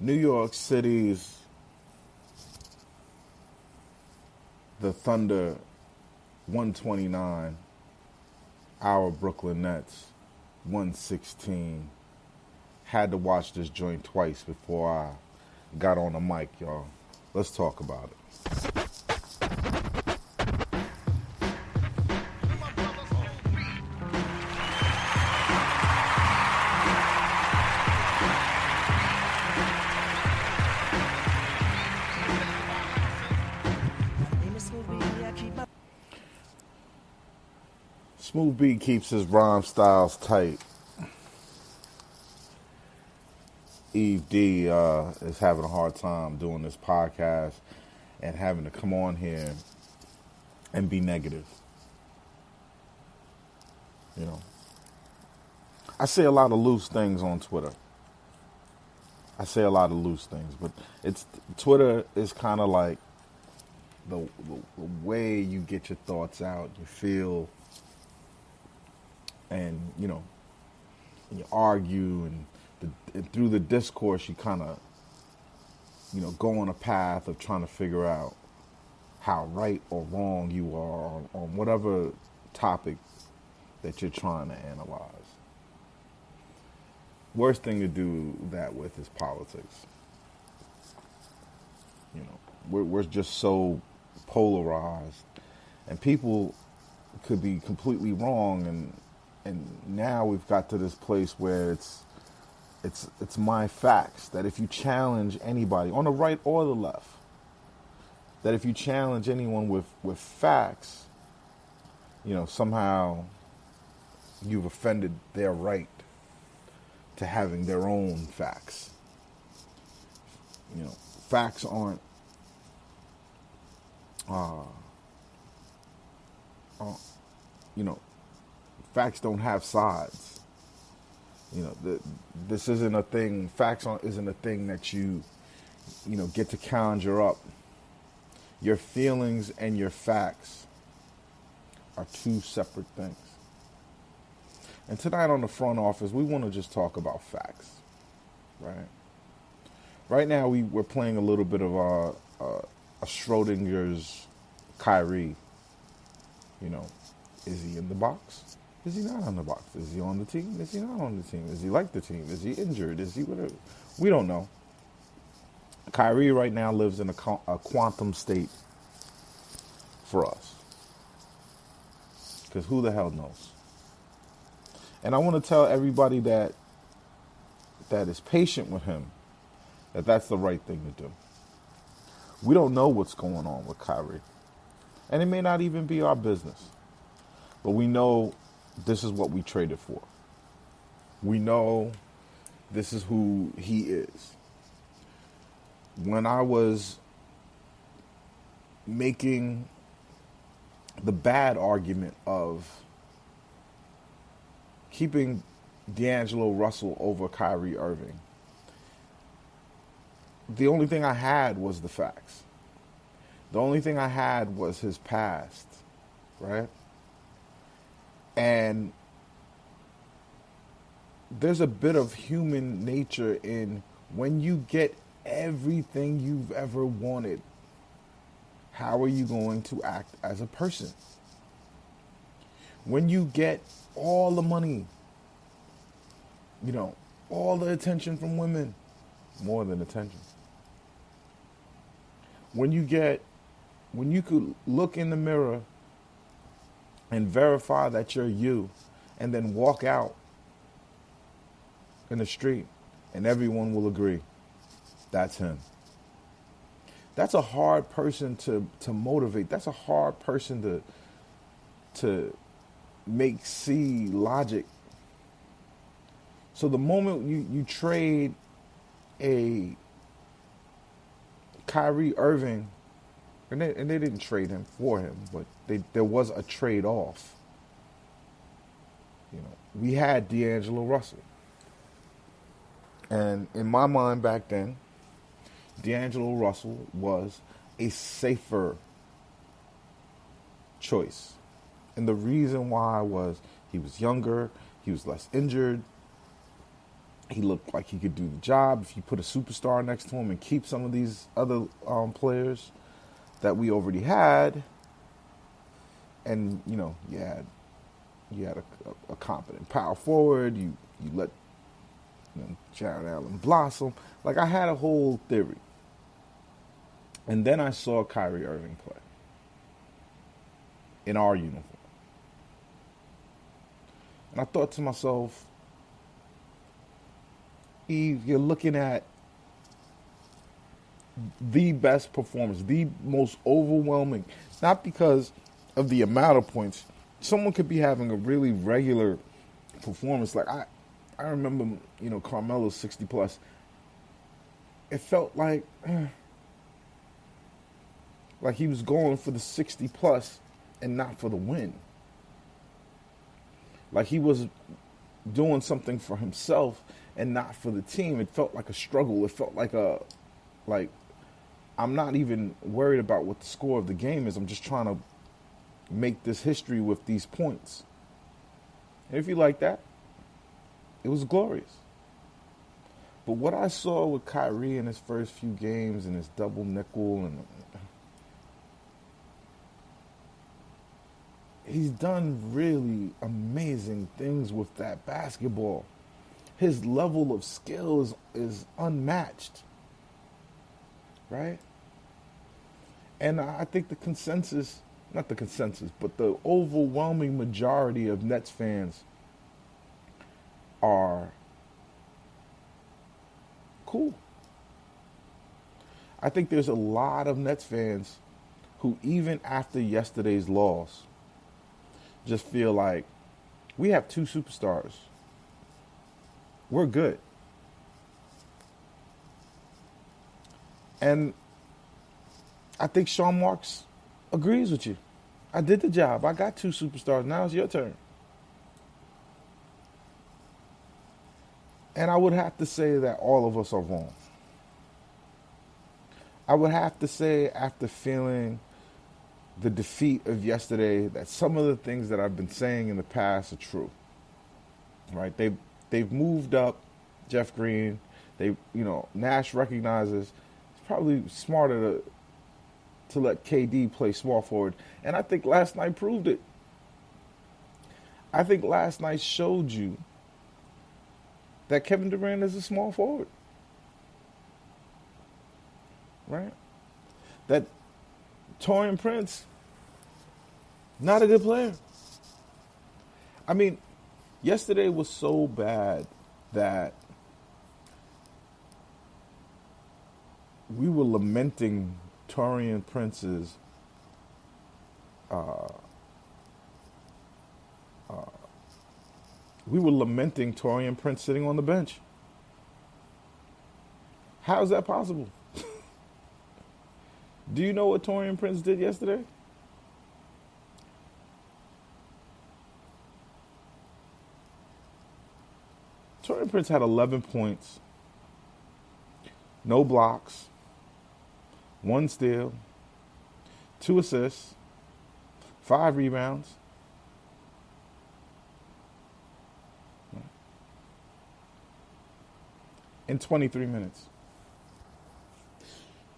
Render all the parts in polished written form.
New York City's the Thunder 129, our Brooklyn Nets 116. Had to watch this joint twice before I got on the mic, y'all. Let's talk about it. Smooth B keeps his rhyme styles tight. Eve D is having a hard time doing this podcast and having to come on here and be negative. You know, I say a lot of loose things on Twitter. But Twitter is kind of like the way you get your thoughts out, you feel, and you argue, and through the discourse you kind of go on a path of trying to figure out how right or wrong you are on whatever topic that you're trying to analyze. Worst thing to do that with is politics. We're just so polarized, and people could be completely wrong, and now we've got to this place where it's my facts, that if you challenge anybody on the right or the left, that if you challenge anyone with facts, somehow you've offended their right to having their own facts. Facts aren't facts don't have sides. This isn't a thing. Isn't a thing that you get to conjure up. Your feelings and your facts are two separate things. And tonight on the front office, we want to just talk about facts, right? Right now, we're playing a little bit of a Schrodinger's Kyrie. Is he in the box? Is he not on the box? Is he on the team? Is he not on the team? Is he like the team? Is he injured? Is he whatever? We don't know. Kyrie right now lives in a quantum state for us. Because who the hell knows? And I want to tell everybody that is patient with him that that's the right thing to do. We don't know what's going on with Kyrie. And it may not even be our business. But we know this is what we traded for. We know this is who he is. When I was making the bad argument of keeping Deangelo Russell over Kyrie Irving, the only thing I had was the facts. The only thing I had was his past, right? And there's a bit of human nature in when you get everything you've ever wanted, how are you going to act as a person? When you get all the money, all the attention from women, more than attention. When you could look in the mirror and verify that you're you, and then walk out in the street and everyone will agree that's him. That's a hard person to motivate. That's a hard person to make see logic. So the moment you trade a Kyrie Irving, and they didn't trade him for him, but there was a trade-off. We had Deangelo Russell. And in my mind back then, Deangelo Russell was a safer choice. And the reason why was he was younger, he was less injured, He looked like he could do the job if you put a superstar next to him and keep some of these other players that we already had. And you had a competent power forward. You let Jared Allen blossom. Like, I had a whole theory. And then I saw Kyrie Irving play in our uniform. And I thought to myself, Eve, you're looking at the best performance, the most overwhelming, not because of the amount of points. Someone could be having a really regular performance. Like, I remember, Carmelo's 60 plus. It felt like he was going for the 60 plus and not for the win. Like, he was doing something for himself and not for the team. It felt like a struggle. It felt like I'm not even worried about what the score of the game is. I'm just trying to make this history with these points. And if you like that, it was glorious. But what I saw with Kyrie in his first few games and his double nickel, and he's done really amazing things with that basketball. His level of skill is unmatched, right? And I think the overwhelming majority of Nets fans are cool. I think there's a lot of Nets fans who, even after yesterday's loss, just feel like we have two superstars. We're good. And I think Sean Marks agrees with you. I did the job. I got two superstars. Now it's your turn. And I would have to say that all of us are wrong. I would have to say, after feeling the defeat of yesterday, that some of the things that I've been saying in the past are true. Right? They've moved up Jeff Green. Nash recognizes it's probably smarter to let KD play small forward. And I think last night proved it. I think last night showed you that Kevin Durant is a small forward. Right? That Tobias Prince, not a good player. I mean, yesterday was so bad that we were lamenting Tobias Prince's Tobias Prince sitting on the bench. How is that possible? Do you know what Tobias Prince did yesterday? Tobias Prince had 11 points, no blocks, 1 steal, 2 assists, 5 rebounds. In 23 minutes.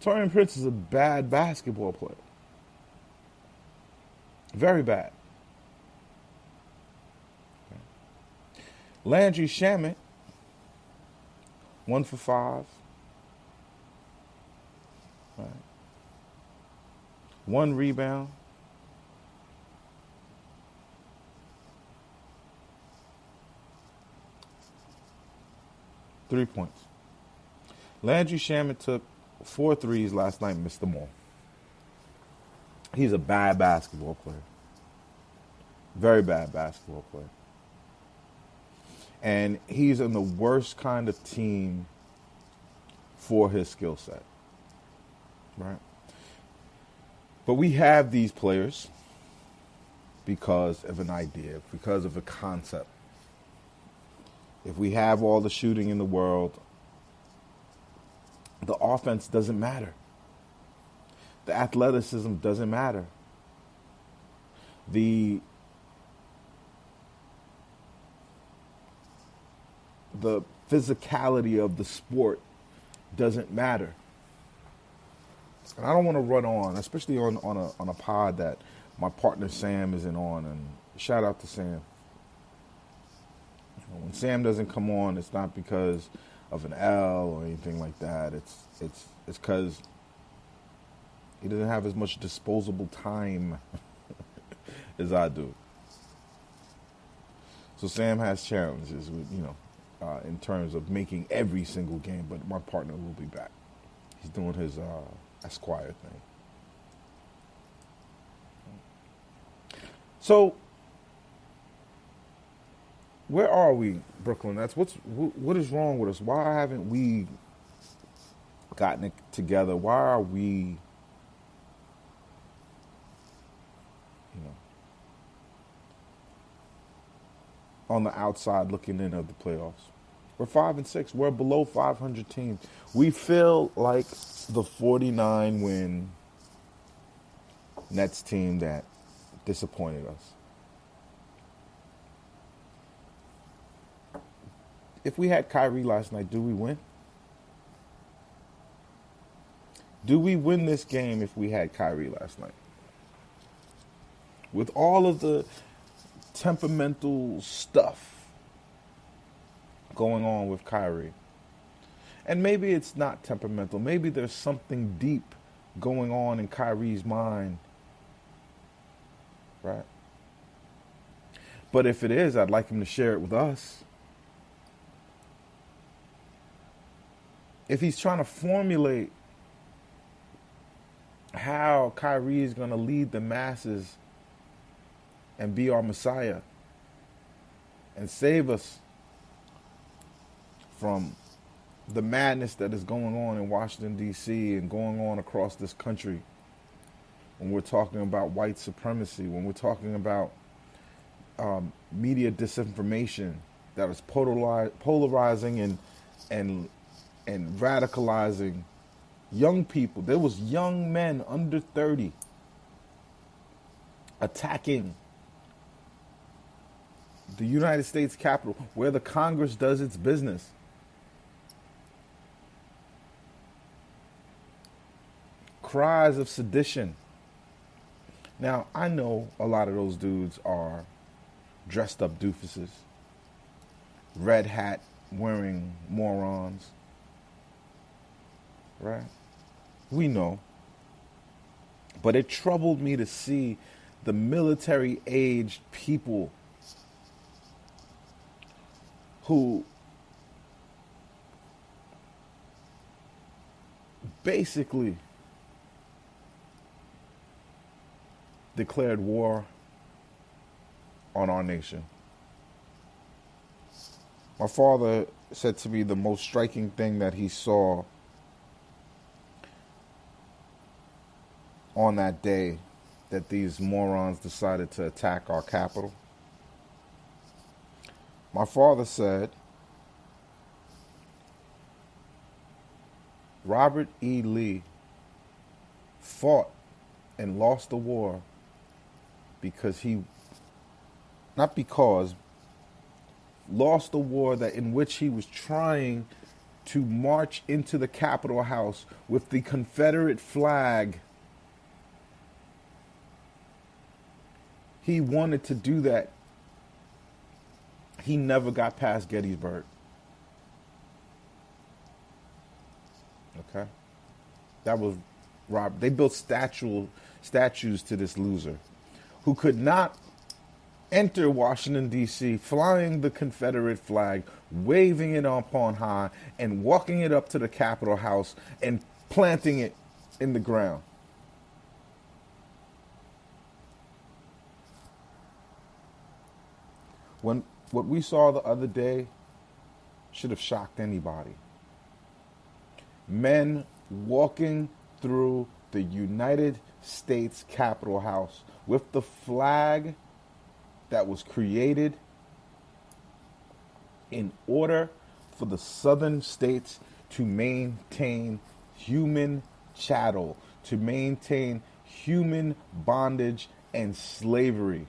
Tobias Prince is a bad basketball player. Very bad. Okay. Landry Shamet, 1 for 5. Right. 1 rebound. Three points. Landry Shamet took 4 threes last night, missed them all. He's a bad basketball player. Very bad basketball player. And he's in the worst kind of team for his skill set. Right? But we have these players because of an idea, because of a concept. If we have all the shooting in the world, the offense doesn't matter. The athleticism doesn't matter. The physicality of the sport doesn't matter. And I don't want to run on, especially on a pod that my partner Sam isn't on. And shout out to Sam. When Sam doesn't come on, it's not because of an L or anything like that. It's because he doesn't have as much disposable time as I do. So Sam has challenges with, in terms of making every single game, but my partner will be back. He's doing his Esquire thing. So, where are we, Brooklyn? What is wrong with us? Why haven't we gotten it together? Why are we, on the outside looking in of the playoffs? We're 5-6. We're below 500 team. We feel like the 49-win Nets team that disappointed us. If we had Kyrie last night, do we win? Do we win this game if we had Kyrie last night? With all of the temperamental stuff going on with Kyrie. And maybe it's not temperamental. Maybe there's something deep going on in Kyrie's mind. Right? But if it is, I'd like him to share it with us. If he's trying to formulate how Kyrie is going to lead the masses and be our Messiah and save us from the madness that is going on in Washington, D.C. and going on across this country, when we're talking about white supremacy, when we're talking about media disinformation that is polarizing and radicalizing young people. There was young men under 30 attacking the United States Capitol, where the Congress does its business. Cries of sedition. Now, I know a lot of those dudes are dressed up doofuses, red hat wearing morons. Right? We know. But it troubled me to see the military-aged people who basically declared war on our nation. My father said to me the most striking thing that he saw on that day that these morons decided to attack our capital. My father said, Robert E. Lee fought and lost the war lost the war that in which he was trying to march into the Capitol House with the Confederate flag. He wanted to do that. He never got past Gettysburg. Okay? That was Rob. They built statues to this loser who could not enter Washington, D.C., flying the Confederate flag, waving it up on high, and walking it up to the Capitol House and planting it in the ground. What we saw the other day should have shocked anybody. Men walking through the United States Capitol House with the flag that was created in order for the southern states to maintain human chattel, to maintain human bondage and slavery,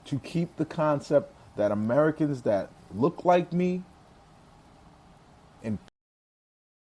to keep the concept that Americans that look like me, and